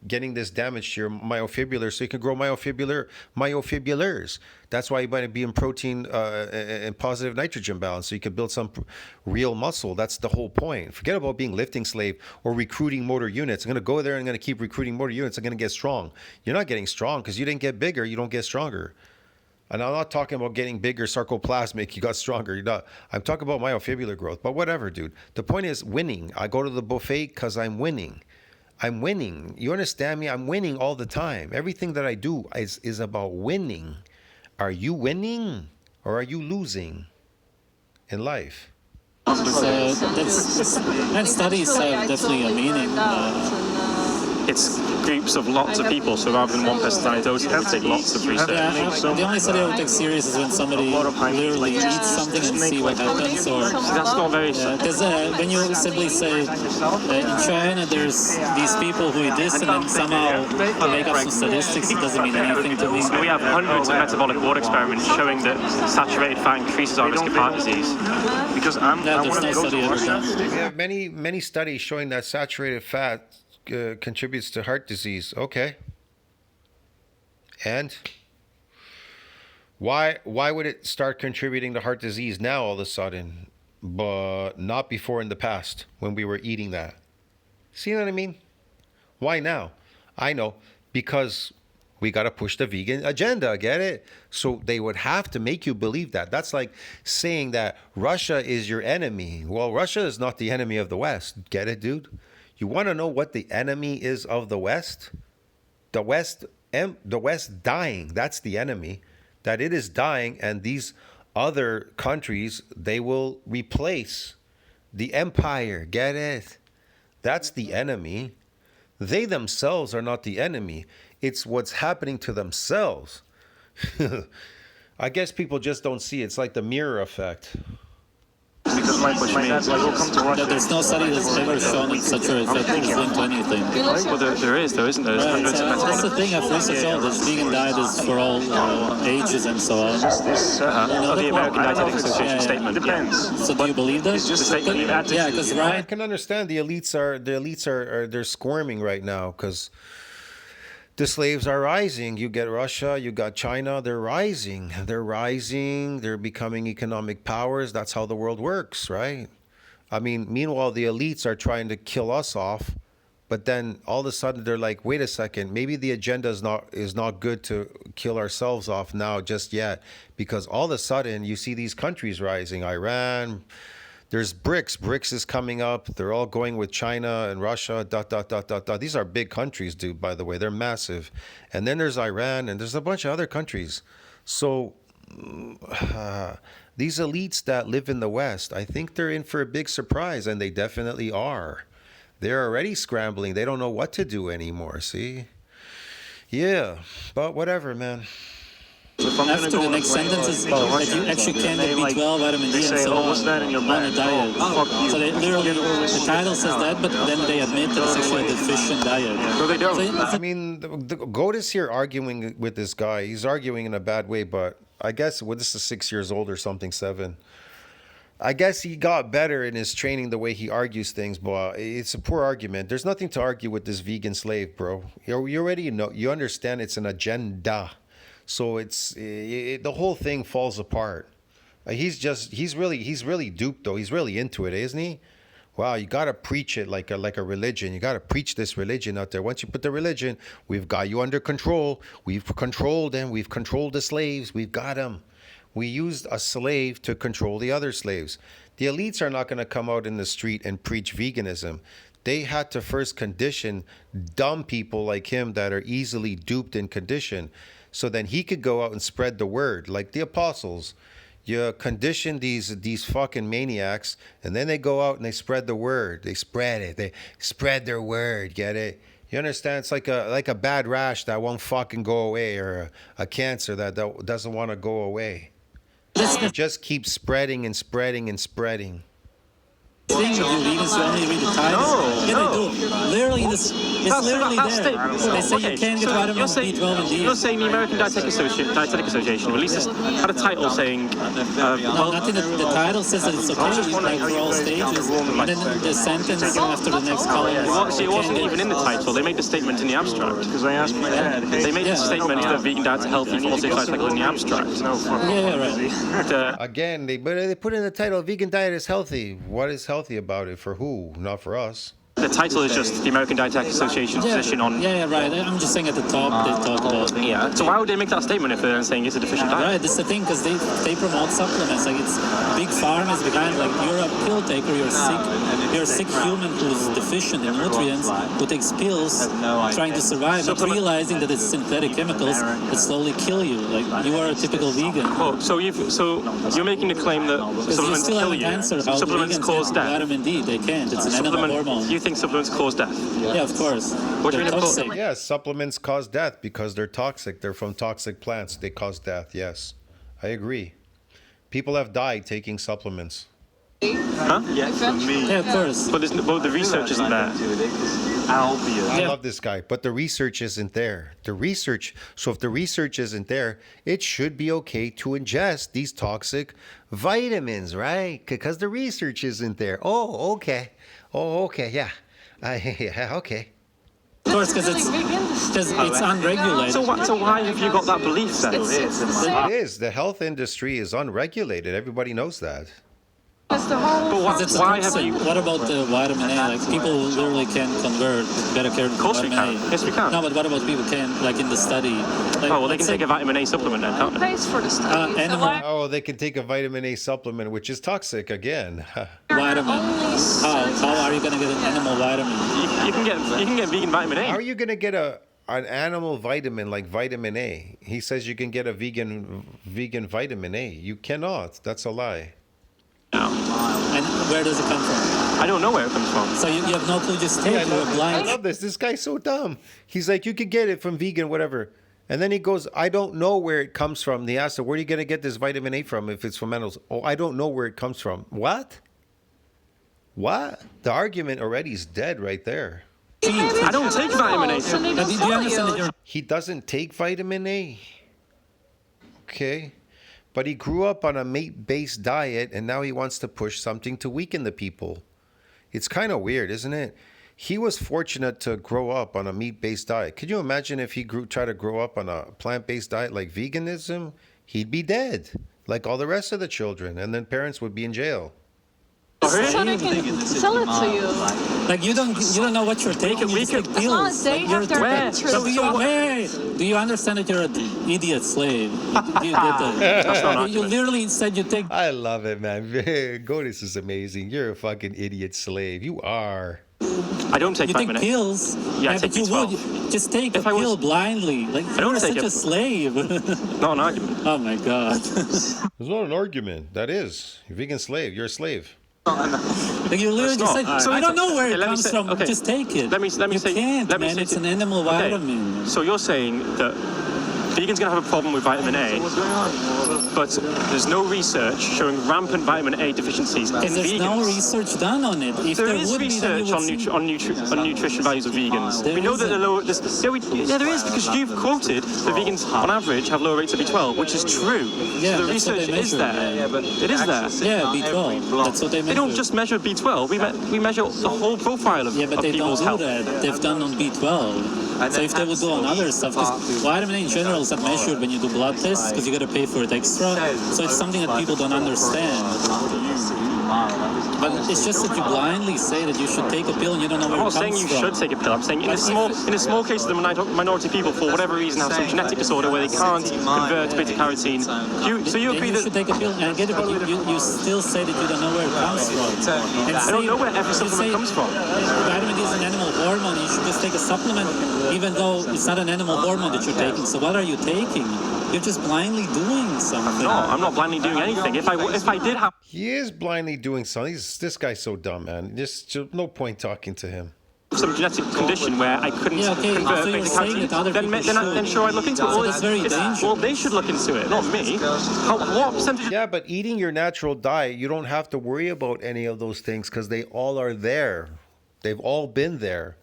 getting this damage to your myofibrillar so you can grow myofibulars. That's why you might be in protein and positive nitrogen balance so you can build some real muscle. That's the whole point. Forget about being lifting slave or recruiting motor units. I'm going to go there and I'm going to keep recruiting motor units. I'm going to get strong. You're not getting strong because you didn't get bigger. You don't get stronger. And I'm not talking about getting bigger sarcoplasmic. You got stronger. You're not. I'm talking about myofibrillar growth. But whatever, dude. The point is winning. I go to the buffet because I'm winning. I'm winning. You understand me? I'm winning all the time. Everything that I do is about winning. Are you winning or are you losing in life? And studies have definitely a meaning. it's groups of lots of people. So rather than one person's anecdotal, it would take lots of research. Yeah, the only study I would take serious is when somebody literally eats something and see what happens. Or That's not very. because when you simply say in China there's these people who eat this and then somehow make up some statistics, it doesn't mean anything to me. We have hundreds of metabolic ward experiments showing that saturated fat increases our risk of heart disease. Because There's no study ever done. We have many studies showing that saturated fat contributes to heart disease. Okay. And why would it start contributing to heart disease now all of a sudden, but not before in the past when we were eating that? See what I mean? Why now? I know, because we got to push the vegan agenda, get it? So they would have to make you believe that. That's like saying that Russia is your enemy. Well, Russia is not the enemy of the West. Get it, dude? You want to know what the enemy is of the West? The West dying. That's the enemy. That it is dying, and these other countries, they will replace the empire. Get it? That's the enemy. They themselves are not the enemy. It's what's happening to themselves. I guess people just don't see it. It's like the mirror effect. Because my dad's like, we'll come to Russia. There's no study that's ever shown that such a effect is linked to anything. Well, there is, isn't there? There's Right, hundreds of that's the metabolic. thing I've researched all this vegan diet is for all ages and so on. The American Dietetic Association statement. Depends. So do you believe that? It's just statement. Yeah, because I Ryan, can understand the elites are they're squirming right now because the slaves are rising. You get Russia, you got China, they're rising. They're becoming economic powers. That's how the world works, right? I mean, meanwhile, the elites are trying to kill us off, but then all of a sudden they're like, wait a second, maybe the agenda is not good to kill ourselves off now just yet, because all of a sudden you see these countries rising, Iran. There's BRICS. BRICS is coming up. They're all going with China and Russia. ... These are big countries, dude, by the way. They're massive. And then there's Iran, and there's a bunch of other countries. So these elites that live in the West, I think they're in for a big surprise, and they definitely are. They're already scrambling. They don't know what to do anymore, see? Yeah, but whatever, man. after the next sentence is that you actually can get B12, vitamin D, and so on a diet. So they literally, the title says that, but then they admit that it's actually a deficient diet. No, they don't. I mean, the Goatus here arguing with this guy. He's arguing in a bad way, but I guess this is 6 years old or something, 7. I guess he got better in his training the way he argues things, but it's a poor argument. There's nothing to argue with this vegan slave, bro. You already know. You understand it's an agenda. So the whole thing falls apart. He's really duped though. He's really into it, isn't he? Wow, you gotta preach it like a religion. You gotta preach this religion out there. Once you put the religion, we've got you under control. We've controlled them. We've controlled the slaves. We've got them. We used a slave to control the other slaves. The elites are not gonna come out in the street and preach veganism. They had to first condition dumb people like him that are easily duped and conditioned. So then he could go out and spread the word like the apostles. You condition these fucking maniacs, and then they go out and they spread the word. They spread it. They spread their word. Get it? You understand? It's like a bad rash that won't fucking go away, or a cancer that doesn't want to go away. It just keeps spreading and spreading and spreading. Thing with you vegans, you only read the titles. Yeah, they do. Literally, it's literally there. They say you can't get vitamins B12 and D. You're saying the American Dietetic Association released had a title saying... No, nothing. The title says that it's okay, like for all stages. And then the sentence after the next column. See, it wasn't even in the title. They made the statement in the abstract. Because I asked my dad. They made the statement that vegan diet's healthy for all stage life cycle in the abstract. Yeah, right. Again, they put in the title, vegan diet is healthy. What is healthy about it? For who? Not for us. The title is just the American Dietetic Association's position on... Yeah, right. I'm just saying at the top they talk about... Yeah, so why would they make that statement if they're then saying it's a deficient diet? Right, that's the thing, because they promote supplements. Like, it's big pharma is behind, like, you're a pill taker, you're a sick human who's deficient in nutrients, who takes pills trying to survive, not realizing that it's synthetic chemicals that slowly kill you. Like, you are a typical vegan. Oh, so you're making the claim that Because you supplements still kill haven't you. answered how Supplements vegans cause get death. vitamin D. They can't. It's an animal hormone. You think supplements cause death? Yeah, of course. What do you They're mean toxic. Yeah, supplements cause death because they're toxic. They're from toxic plants. They cause death. Yes, I agree. People have died taking supplements. Huh? Yeah, of course. But the research isn't there. I Yeah. love this guy, but the research isn't there. So if the research isn't there, it should be okay to ingest these toxic vitamins, right? Because the research isn't there. Oh, okay. Oh, okay. Yeah. Yeah, okay. Of course, because it's unregulated. So why have you got that belief then? It is. The health industry is unregulated. Everybody knows that. That's the whole. But It's why have toxic. you? What about the vitamin A? Like people literally can convert better care Of course we vitamin can. A. Yes, we can. No, but what about people can, like in the study? Like, Oh, well, they can let's take say, a vitamin A supplement then, can't they? Pays for the study. So animal- why Oh, they can take a vitamin A supplement, which is toxic again. vitamin. only How are you gonna get an animal vitamin? You can get vegan vitamin How A. are you going to get an animal vitamin like vitamin A? He says you can get a vegan vitamin A. You cannot. That's a lie. And where does it come from? I don't know where it comes from. So you have no clue. Just take Yeah, it. You're I blind. love this. This guy's so dumb. He's like, you could get it from vegan, whatever. And then he goes, I don't know where it comes from. They asked him, where are you going to get this vitamin A from if it's from animals? Oh, I don't know where it comes from. What? What? The argument already is dead right there. I don't take vitamin A. So they But don't do you tell understand that you. you're He doesn't take vitamin A. Okay. But he grew up on a meat-based diet, and now he wants to push something to weaken the people. It's kind of weird, isn't it? He was fortunate to grow up on a meat-based diet. Could you imagine if he tried to grow up on a plant-based diet like veganism? He'd be dead, like all the rest of the children, and then parents would be in jail. So they can sell it to you. like you don't know what you're taking. You just take As long as pills. they Like, have their where? interests. So do you understand that you're an idiot slave? You did that. You literally said you take. I love it, man. Godis is amazing. You're a fucking idiot slave. You are. I don't take You take vitamin A. pills. Yeah, I but take you B12. would just take If a I was- pill blindly. Like don't you're take such it. a slave. Not an argument. Oh my god. It's not an argument. That is. You're a vegan slave. You're a slave. Like you literally It's just not. said, So I don't know where okay, it let me comes say- from. okay. Just take it. Let me you say. can't, let me man. say It's an animal okay. vitamin. So you're saying that vegans gonna have a problem with vitamin A, but there's no research showing rampant vitamin A deficiencies in There's vegans. no research done on it. If There there is would be, then research you on, would see. on nutrition values of vegans. There we know that isn't. the lower. Yeah, there is because you've quoted that vegans on average have lower rates of B12, which is true. Yeah, so the that's what research they is measure, there. yeah. It is there. Yeah, B12. That's what they measure. They don't just measure B12. We measure the whole profile of, Yeah, but of they don't people's do health. that. They've done on B12. So if they would do on other stuff, because vitamin A in general is not measured when you do blood tests, because you got to pay for it extra. So it's something that people don't understand. But it's just that you blindly say that you should take a pill and you don't know where I'm it not saying comes you from. should take a pill. I'm saying in But a small case of the minority people, for whatever reason, have some genetic disorder where they can't convert to beta carotene. So you Then agree you should that take a pill and get it, but you still say that you don't know where it comes from. And I don't know where every you supplement say comes from. Vitamin D is an animal hormone. You should just take a supplement, even though it's not an animal hormone that you're taking. So what are you taking? You're just blindly doing something. No, I'm not blindly doing anything. If I did have He is blindly doing something. This guy's so dumb, man. Just no point talking to him. some genetic condition where I couldn't Yeah, okay, convert so you're beta saying that other carotene, people then should. sure I'd look into it. So that's very It's- well, they should look into it, not me. What percentage? Yeah, but eating your natural diet, you don't have to worry about any of those things because they all are there. They've all been there.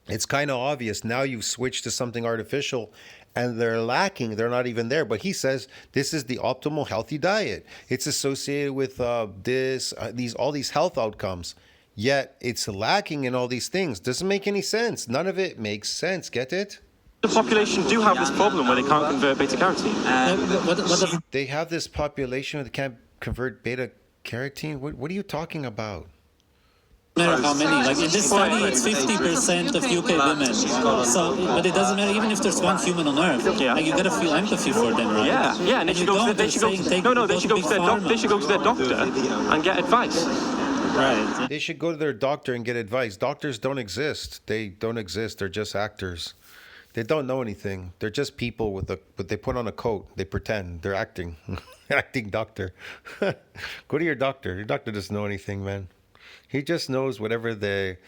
It's kind of obvious. Now you've switched to something artificial and they're lacking. They're not even there. But he says this is the optimal healthy diet. It's associated with all these health outcomes. Yet it's lacking in all these things. Doesn't make any sense. None of it makes sense. Get it? The population do have this problem where they can't convert beta carotene. What does They have this population that can't convert beta carotene. What are you talking about? matter how many? Like in this study, it's 50% of UK women. So, but it doesn't matter even if there's one human on Earth. Yeah. Like you gotta feel empathy for them, right? Yeah, and they should go. you They don't, should go. they're saying No, they go should to go to big their pharma. they should go to their doctor and get advice. Right. They should go to their doctor and get advice. Doctors don't exist. They don't exist. They're just actors. They don't know anything. They're just people but they put on a coat. They pretend. They're acting. Acting doctor. Go to your doctor. Your doctor doesn't know anything, man. He just knows whatever they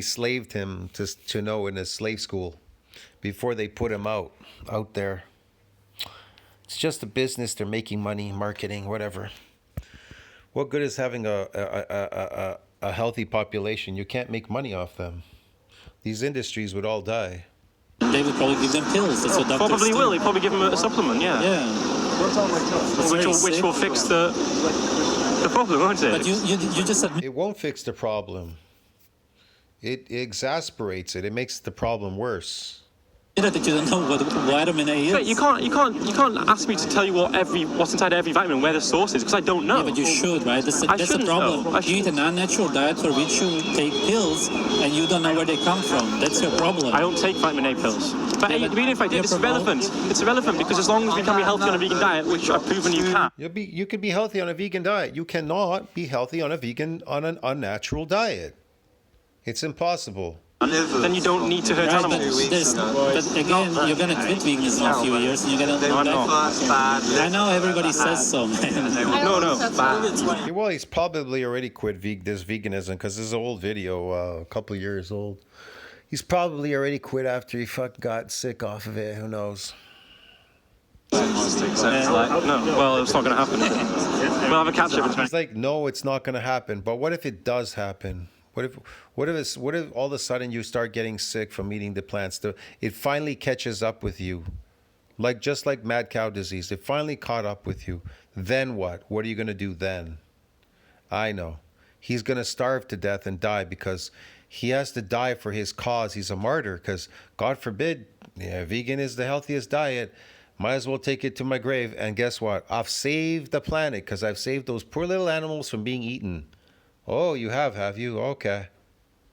slaved him to know in his slave school before they put him out there. It's just a business. They're making money, marketing, whatever. What good is having a healthy population? You can't make money off them. These industries would all die. They would probably give them pills. That's what doctors Probably do. will. They probably give them a supplement, yeah. Yeah. Which will fix the problem, won't it? But you just admit It won't fix the problem. It exasperates it. It makes the problem worse. that you don't know what vitamin A is. But you can't ask me to tell you what's inside every vitamin, where the source is, because I don't know. Yeah, but you should, right? That's the shouldn't problem. know. You eat an unnatural diet for which you take pills, and you don't know where they come from. That's your problem. I don't take vitamin A pills. But Yeah, but even if I did, you're it's irrelevant. It's irrelevant because as long as we can be healthy on a vegan diet, which I've proven you can. You could be healthy on a vegan diet. You cannot be healthy on an unnatural diet. It's impossible. Then you don't need to hurt Right, animals. but again, you're gonna quit veganism in a few years, and you're gonna. No, I'm not. I know everybody says so, man. Yeah, well, he's probably already quit this veganism because this is an old video, a couple of years old. He's probably already quit after he got sick off of it. Who knows? No, well, it's not going to happen. We'll have a catch up. He's like, no, it's not going to happen. But what if it does happen? What if all of a sudden you start getting sick from eating the plants? It finally catches up with you, just like mad cow disease. It finally caught up with you. Then what? What are you going to do then? I know. He's going to starve to death and die because he has to die for his cause. He's a martyr because, God forbid, vegan is the healthiest diet. Might as well take it to my grave. And guess what? I've saved the planet because I've saved those poor little animals from being eaten. Oh, you have you? Okay.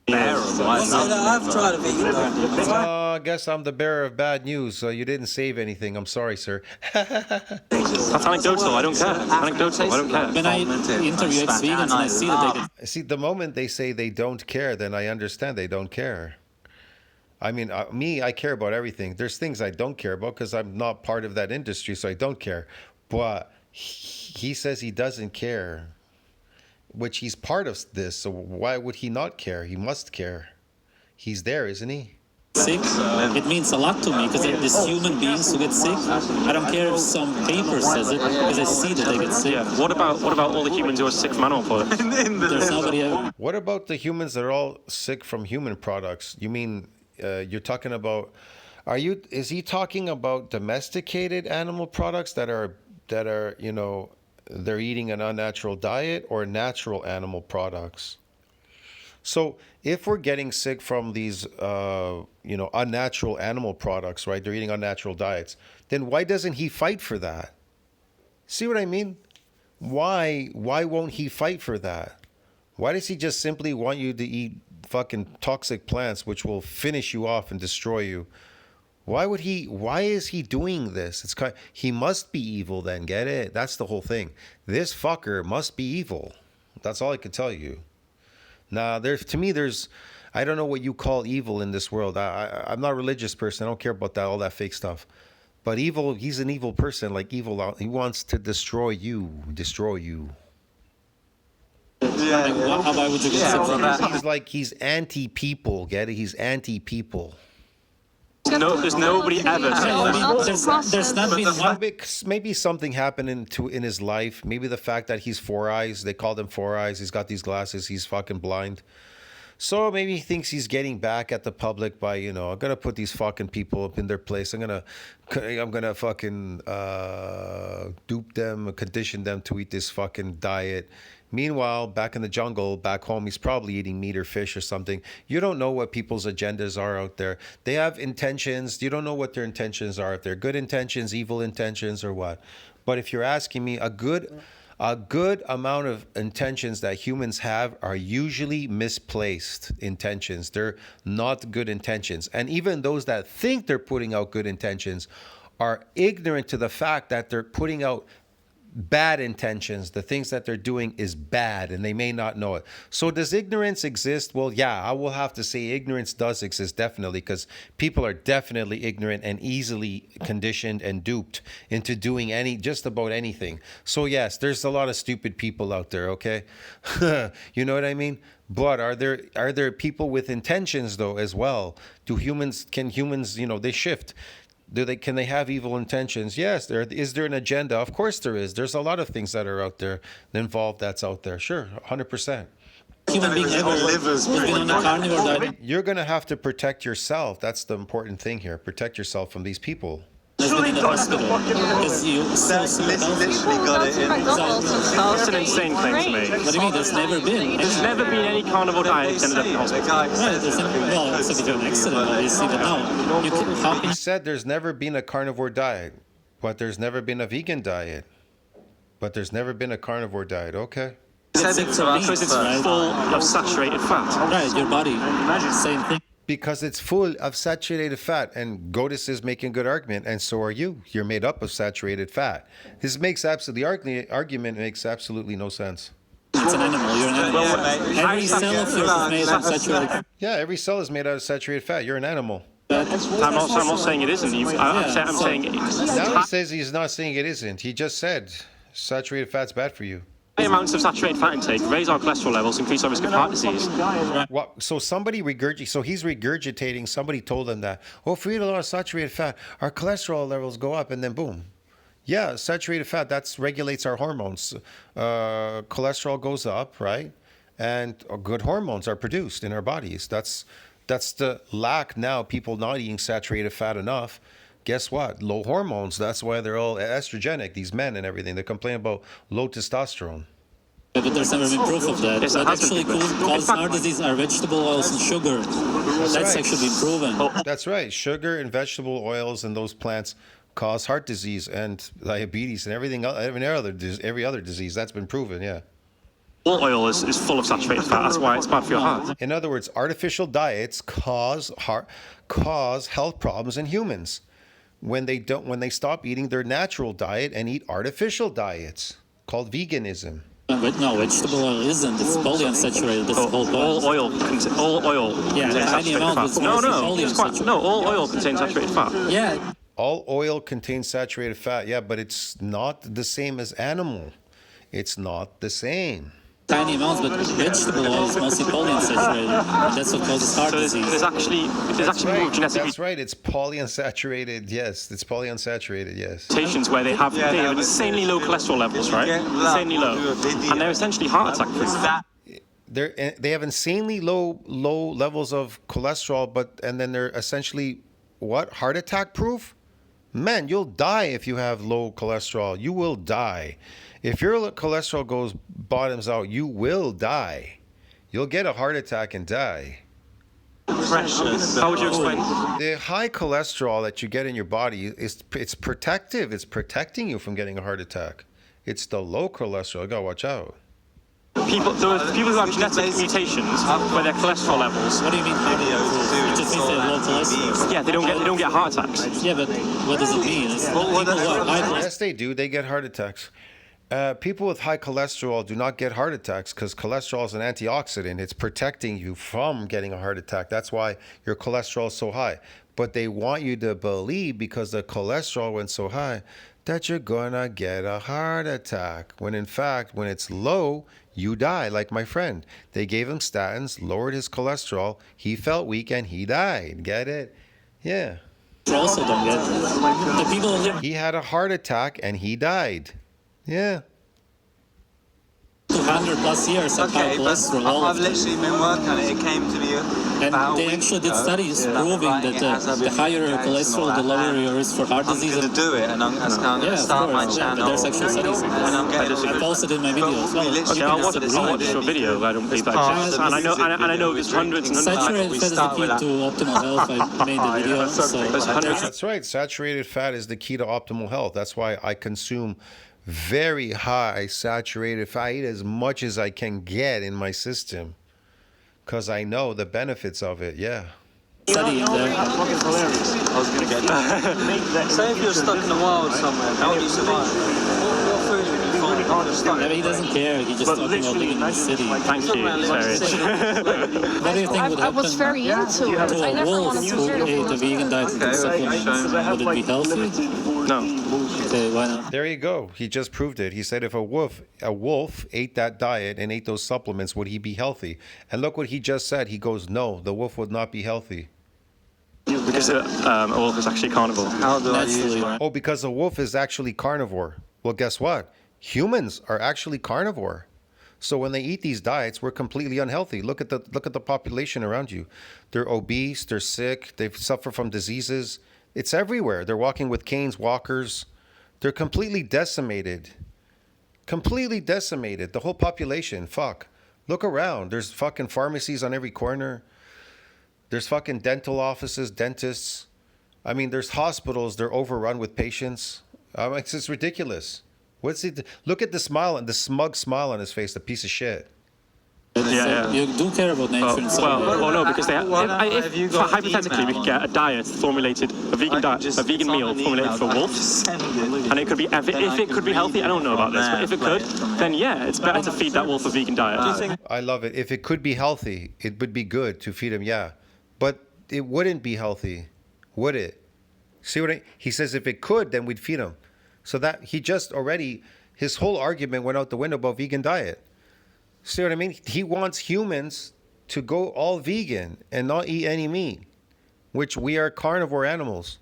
I've tried a vegan diet. I guess I'm the bearer of bad news. You didn't save anything. I'm sorry, sir. That's anecdotal. I don't care. Anecdotal. I don't care. When I interview ex-vegans and I see that they See, the moment they say they don't care, then I understand they don't care. I mean, me, I care about everything. There's things I don't care about because I'm not part of that industry, so I don't care. But he says he doesn't care, which he's part of this, so why would he not care? He must care. He's there, isn't he? sick, it means a lot to me because these human beings who get sick, I don't care if some paper says it because I see that they get sick. Yeah. What about all the humans who are sick from animal products? There's nobody ever. What about the humans that are all sick from human products? You mean you're talking about? Is he talking about domesticated animal products that are they're eating an unnatural diet, or natural animal products? So if we're getting sick from these unnatural animal products, right? They're eating unnatural diets. Then why doesn't he fight for that? See what I mean? Why won't he fight for that? Why does he just simply want you to eat fucking toxic plants which will finish you off and destroy you? Why is he doing this? He must be evil then, get it? That's the whole thing. This fucker must be evil. That's all I can tell you. Now, I don't know what you call evil in this world. I'm not a religious person. I don't care about that, all that fake stuff. But evil, he's an evil person, like evil. He wants to destroy you. Why would you get sick from that? He's anti-people, get it? He's anti-people. No, there's nobody ever. There's not been one. Maybe something happened in his life. Maybe the fact that he's Four Eyes. They called him Four Eyes. He's got these glasses. He's fucking blind. So maybe he thinks he's getting back at the public by, I'm gonna put these fucking people up in their place. I'm gonna fucking dupe them, condition them to eat this fucking diet. Meanwhile, back in the jungle, back home, he's probably eating meat or fish or something. You don't know what people's agendas are out there. They have intentions. You don't know what their intentions are. If they're good intentions, evil intentions, or what. But if you're asking me, a good amount of intentions that humans have are usually misplaced intentions. They're not good intentions. And even those that think they're putting out good intentions are ignorant to the fact that they're putting out bad intentions. The things that they're doing is bad and they may not know it. So does ignorance exist? Well, yeah, I will have to say ignorance does exist, definitely, because people are definitely ignorant and easily conditioned and duped into doing just about anything. So yes, there's a lot of stupid people out there, okay? You know what I mean? But are there people with intentions though as well? Can humans, they shift? Can they have evil intentions? Yes. Is there an agenda? Of course there is. There's a lot of things that are out there involved that's out there. Sure, 100%. Human being ever has been on a carnivore diet. You're going to have to protect yourself. That's the important thing here. Protect yourself from these people. Has been in the hospital because you Literally got it in. That's an insane claim to make. What do you mean? There's never been. There's never been any carnivore diet that ended up in hospital. Right, well, except if you have an accident, obviously, but no. How can He said there's never been a carnivore diet, but there's never been a vegan diet. But there's never been a carnivore diet. Okay. because Because it's full of saturated fat. Right, your body, same thing. Because it's full of saturated fat, and Godis is making a good argument, and so are you. You're made up of saturated fat. This makes the argument makes absolutely no sense. It's an animal. You're an animal. Every cell of yours is made of saturated fat. Yeah, every cell is made out of saturated fat. You're an animal. I'm not saying it isn't. I'm saying it is. Now he says he's not saying it isn't. He just said saturated fat's bad for you. High amounts of saturated fat intake raise our cholesterol levels, increase our risk of heart disease. What? So he's regurgitating. Somebody told him that. Oh, if we eat a lot of saturated fat, our cholesterol levels go up, and then boom. Yeah, saturated fat, that regulates our hormones. Cholesterol goes up, right? And good hormones are produced in our bodies. That's the lack now, people not eating saturated fat enough. Guess what? Low hormones. That's why they're all estrogenic, these men and everything. They complain about low testosterone. Yeah, but there's never been proof of that. Yes, What it has actually been. causes heart disease are vegetable oils and sugar. That's right. actually been proven. That's right. Sugar and vegetable oils and those plants cause heart disease and diabetes and everything, every other disease. That's been proven, yeah. All oil is full of saturated fat. That's why it's bad for your heart. In other words, artificial diets cause health problems in humans when they stop eating their natural diet and eat artificial diets called veganism. But no, vegetable oil isn't. It's polyunsaturated. That's the whole point. All oil contains Yeah, contains tiny saturated amount, fat. but it's mostly polyunsaturated. All oil contains saturated fat. Yeah, All oil contains saturated fat, yeah, but it's not the same as animal. It's not the same. tiny amounts, but vegetable oil is mostly polyunsaturated. That's what causes heart So disease. there's actually more genetic That's right. It's polyunsaturated. Yes, it's polyunsaturated. Yes. mutations where they have insanely low cholesterol levels, right? Insanely low, and they're essentially heart attack proof. They have insanely low levels of cholesterol, and then they're essentially what? Heart attack proof? Man, you'll die if you have low cholesterol. You will die. If your cholesterol bottoms out, you will die. You'll get a heart attack and die. Precious. How would you explain? The high cholesterol that you get in your body it's protective. It's protecting you from getting a heart attack. It's the low cholesterol. You gotta watch out. People who have genetic mutations where their cholesterol levels. What do you mean polyunsaturated? It just means they have low cholesterol. Yeah, they don't get heart attacks. Yeah, but what does it mean? It's people who have high cholesterol. Yes, they do. They get heart attacks. People with high cholesterol do not get heart attacks because cholesterol is an antioxidant. It's protecting you from getting a heart attack. That's why your cholesterol is so high. But they want you to believe because the cholesterol went so high that you're gonna get a heart attack. When in fact, when it's low, you die. Like my friend, they gave him statins, lowered his cholesterol. He felt weak and he died. Get it? Yeah. Also don't get the people who live He had a heart attack and he died. Yeah. 200 plus years have high Okay, but cholesterol. All I've of them. literally been working on it. It came to me And about a they week actually did ago. studies proving Writing that it as I've the been higher your doing cholesterol, the lower your risk for heart I'm disease. going to do it, and I'm going Yeah, to of start my course. Yeah, channel. but there's actually studies. And I'm getting I posted in my video as well. Okay, I'll watch your video. I don't believe that. And I know there's hundreds and hundreds. Saturated fat is the key to optimal health. I made the video, There's so hundreds. That's right. Saturated fat is the key to optimal health. That's why I consume very high saturated fat. I eat as much as I can get in my system because I know the benefits of it. Yeah. study in there. I was going to get that. Say if you're stuck in the wild somewhere, how would you survive? What food would you Yeah, he doesn't care. He just But talking about literally, living in the city. Thank you, Sarich. What do you think would I was happen very into it. to I a never wolf wanted to who hear ate a it. vegan diet and took supplements? Would it be healthy? No. Okay, why not? There you go. He just proved it. He said if a wolf ate that diet and ate those supplements, would he be healthy? And look what he just said. He goes, no, the wolf would not be healthy. Because a wolf is actually carnivore. How do I use Naturally, my... Oh, because a wolf is actually carnivore. Well, guess what? Humans are actually carnivore. So when they eat these diets, we're completely unhealthy. Look at the population around you. They're obese, they're sick, they suffer from diseases. It's everywhere. They're walking with canes, walkers. They're completely decimated. Completely decimated. The whole population. Fuck. Look around. There's fucking pharmacies on every corner. There's fucking dental offices, dentists. I mean, there's hospitals. They're overrun with patients. It's just ridiculous. What's it? Look at the smile and the smug smile on his face. The piece of shit. Yeah. You do care about nature in some way. Well, no, because Have you got hypothetically we could get a diet formulated, a vegan diet, a vegan meal formulated for wolves, and it could be if it could be healthy. I don't know about this, but if it could, then yeah, it's better to feed that wolf a vegan diet. I love it. If it could be healthy, it would be good to feed him. Yeah, but it wouldn't be healthy, would it? See what he says? If it could, then we'd feed him. So that he just already his whole argument went out the window about vegan diet. See what I mean? He wants humans to go all vegan and not eat any meat, which we are carnivore animals.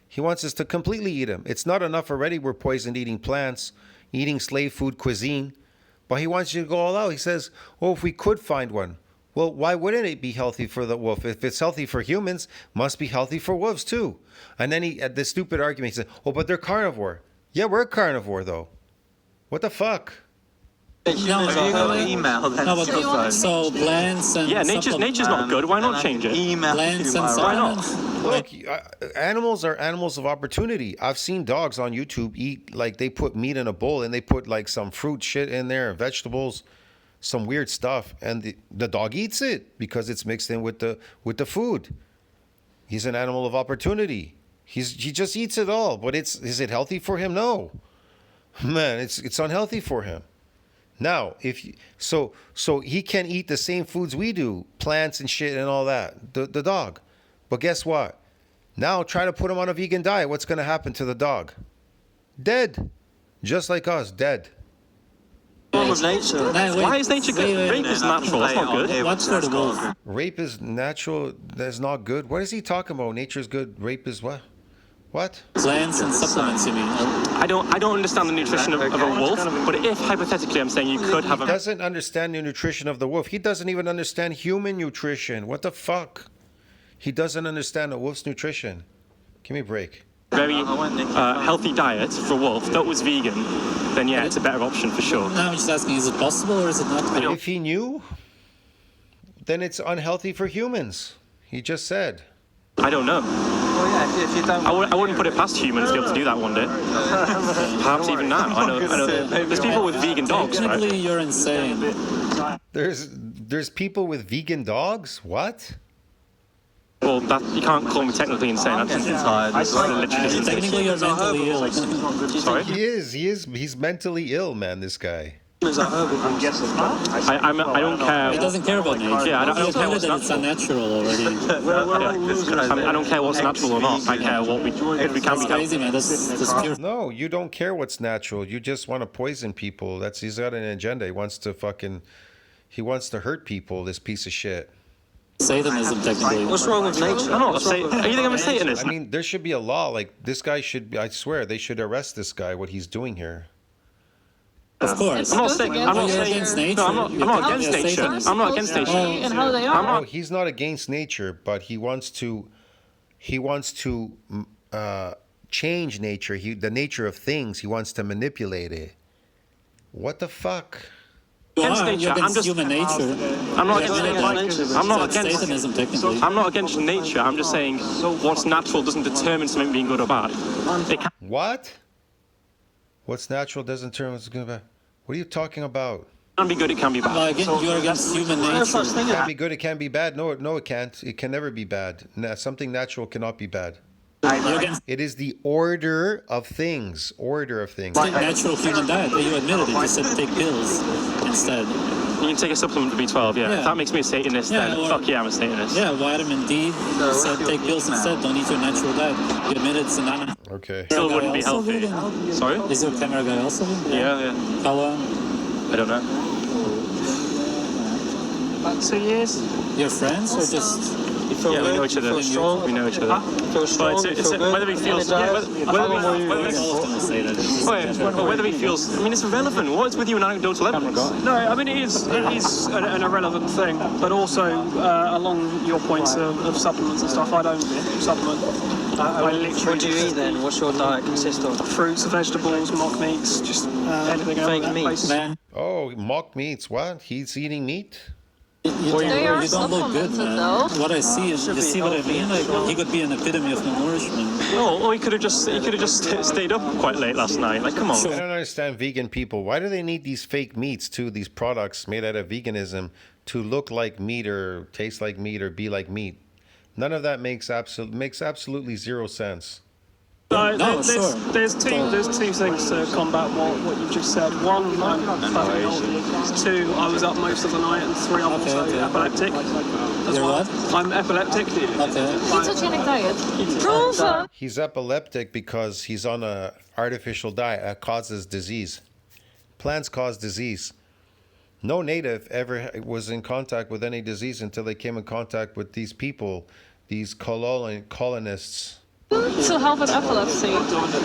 He wants us to completely eat them. It's not enough already. We're poisoned eating plants, eating slave food cuisine, but he wants you to go all out. He says, "Oh, if we could find one." Well, why wouldn't it be healthy for the wolf? If it's healthy for humans, must be healthy for wolves too. And then he had this stupid argument. He said, "Oh, but they're carnivore." Yeah, we're carnivore though. What the fuck? Have you got an email then? No, but so plants and Yeah, nature's not good. Why not change it? Email plants and Why not? supplements. Like animals are animals of opportunity. I've seen dogs on YouTube eat like they put meat in a bowl and they put like some fruit shit in there, vegetables, some weird stuff, and the dog eats it because it's mixed in with the food. He's an animal of opportunity. He just eats it all. But is it healthy for him? No, man, it's unhealthy for him. Now, so he can eat the same foods we do, plants and shit and all that, the dog. But guess what? Now try to put him on a vegan diet. What's going to happen to the dog? Dead. Just like us, dead. Why is nature good? Rape is natural. That's not good. What's for the wolf? Rape is natural. That's not good. What is he talking about? Nature's good. Rape is what? What? Plants and supplements, you mean? I don't understand the nutrition of a wolf, but if hypothetically I'm saying you could have He doesn't understand the nutrition of the wolf. He doesn't even understand human nutrition. What the fuck? He doesn't understand a wolf's nutrition. Give me a break. very healthy diet for a wolf that was vegan, then yeah, it's a better option for sure. No, I'm just asking, is it possible or is it not? If he knew, then it's unhealthy for humans. He just said. I don't know. Well, yeah, if you don't I wouldn't put it past humans to be able to do that one day. Perhaps even now. I know. There's people with vegan dogs, right? Technically, you're insane. There's people with vegan dogs? What? Well, you can't call me technically insane. I'm just tired. Literally. Technically, you're mentally ill. Sorry? He is. He's mentally ill, man, this guy. I don't care. He doesn't care about nature. Yeah, I don't care what's that it's unnatural already. I don't care what's natural or not. I care what we can be. That's crazy, man. That's pure. No, you don't care what's natural. You just want to poison people. He's got an agenda. He wants to hurt people, this piece of shit. Satanism, technically. What's wrong with nature? I'm not saying. Are you think I'm a Satanist? I mean, there should be a law. Like, this guy should, I swear, they should arrest this guy, what he's doing here. Of course. I'm not saying. against nature. No, I'm not against nature. I'm not against nature. And how they are. No, he's not against nature, but he wants to change nature. The nature of things. He wants to manipulate it. What the fuck? Against nature. You're I'm against just. human nature. I'm not against nature. I'm not against. Satanism, technically. I'm not against nature. I'm just saying what's natural doesn't determine something being good or bad. It can What? What's natural doesn't determine what's good or bad. What are you talking about? be good. It can be bad. Well, again, you're against human nature. It can be good. It can be bad. No, it can't. It can never be bad. Something natural cannot be bad. You can It is the order of things. Order of things. take natural vegan diet, but you admitted it. You said take pills instead. You can take a supplement for B12, yeah. Yeah. If that makes me a Satanist, Yeah, then or- fuck yeah, I'm a Satanist. Yeah, vitamin D. You said take pills instead. Don't eat your natural diet. You admitted it's an Okay. Still wouldn't be also healthy. vegan? Sorry? Is your camera guy also vegan? Yeah. How long? I don't know. 2 years. Your friends or just? Yeah, we know each other. We know each other. But it's whether he feels... Yeah, whether All of them will say that. but whether he feels... I mean, it's irrelevant. What is with you and anecdotal evidence? No, I mean it is an irrelevant thing, but also along your points of supplements and stuff, I don't supplement. I literally What do you eat then? What's your diet consist of? fruits, vegetables, mock meats, just anything Fake else. meats. Man, Oh, mock meats. What? He's eating meat? They are you don't look good, supplemented, man. though. What I see is, you see what I mean? Like, he could be an epitome of malnourishment. Or he could have just stayed up quite late last night. Like, come on. I don't understand vegan people. Why do they need these fake meats too? These products made out of veganism to look like meat or taste like meat or be like meat. None of that makes absolutely zero sense. No, sure. There's two things to combat what you've just said. One, I'm perfectly healthy. Two, I was up most of the night, and three, I'm also Okay. epileptic. You're what? I'm epileptic. Okay. Ketogenic diet. Proven. He's epileptic because he's on a artificial diet that causes disease. Plants cause disease. No native ever was in contact with any disease until they came in contact with these people, these colonists. To help with epilepsy.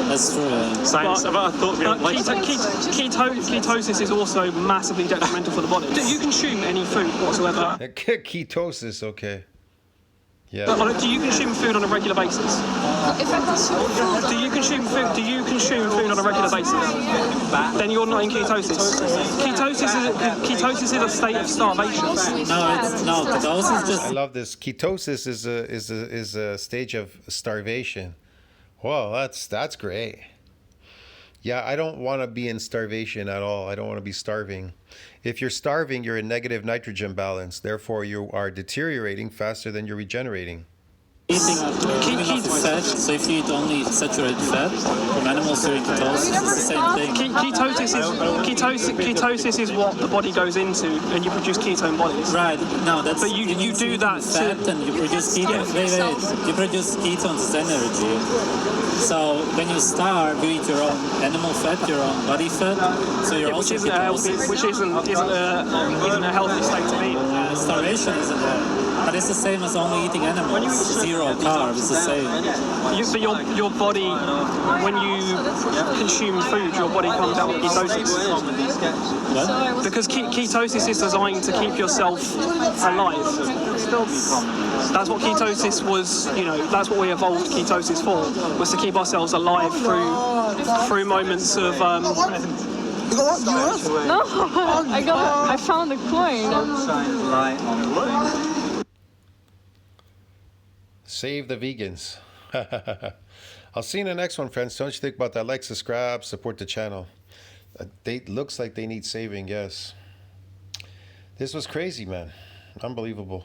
That's true. Yeah. Science. I thought we don't like science. Ketosis is also massively detrimental for the body. You consume any food whatsoever. Ketosis, okay. Yeah. Do you consume food on a regular basis? If I consume food, Do you consume food on a regular basis? Then you're not in ketosis. Ketosis is a state of starvation. No, ketosis I just love this. Ketosis is a stage of starvation. Whoa, that's great. Yeah, I don't want to be in starvation at all. I don't want to be starving. If you're starving, you're in negative nitrogen balance. Therefore, you are deteriorating faster than you're regenerating. eating off the fat. So if you eat only saturated fat from animals during ketosis, it's the same thing. Ketosis is what the body goes into, and you produce ketone bodies. Right. No, that's. But you need do to that eat fat, and you produce ketones. Wait. You produce ketones as energy. So when you starve, you eat your own animal fat, your own body fat. So you're Which also isn't healthy. ketosis. Which isn't a healthy state to be in. Starvation isn't there. But it's the same as only eating animals. Zero carbs, it's the same. But your body, when you consume food, your body comes out with ketosis. What? Because ketosis is designed to keep yourself alive. That's what ketosis was, that's what we evolved ketosis for, was to keep ourselves alive through moments of... No, I found a coin. Save the vegans. I'll see you in the next one, friends. Don't you think about that? Like, subscribe, support the channel. Looks like they need saving, yes. This was crazy, man. Unbelievable.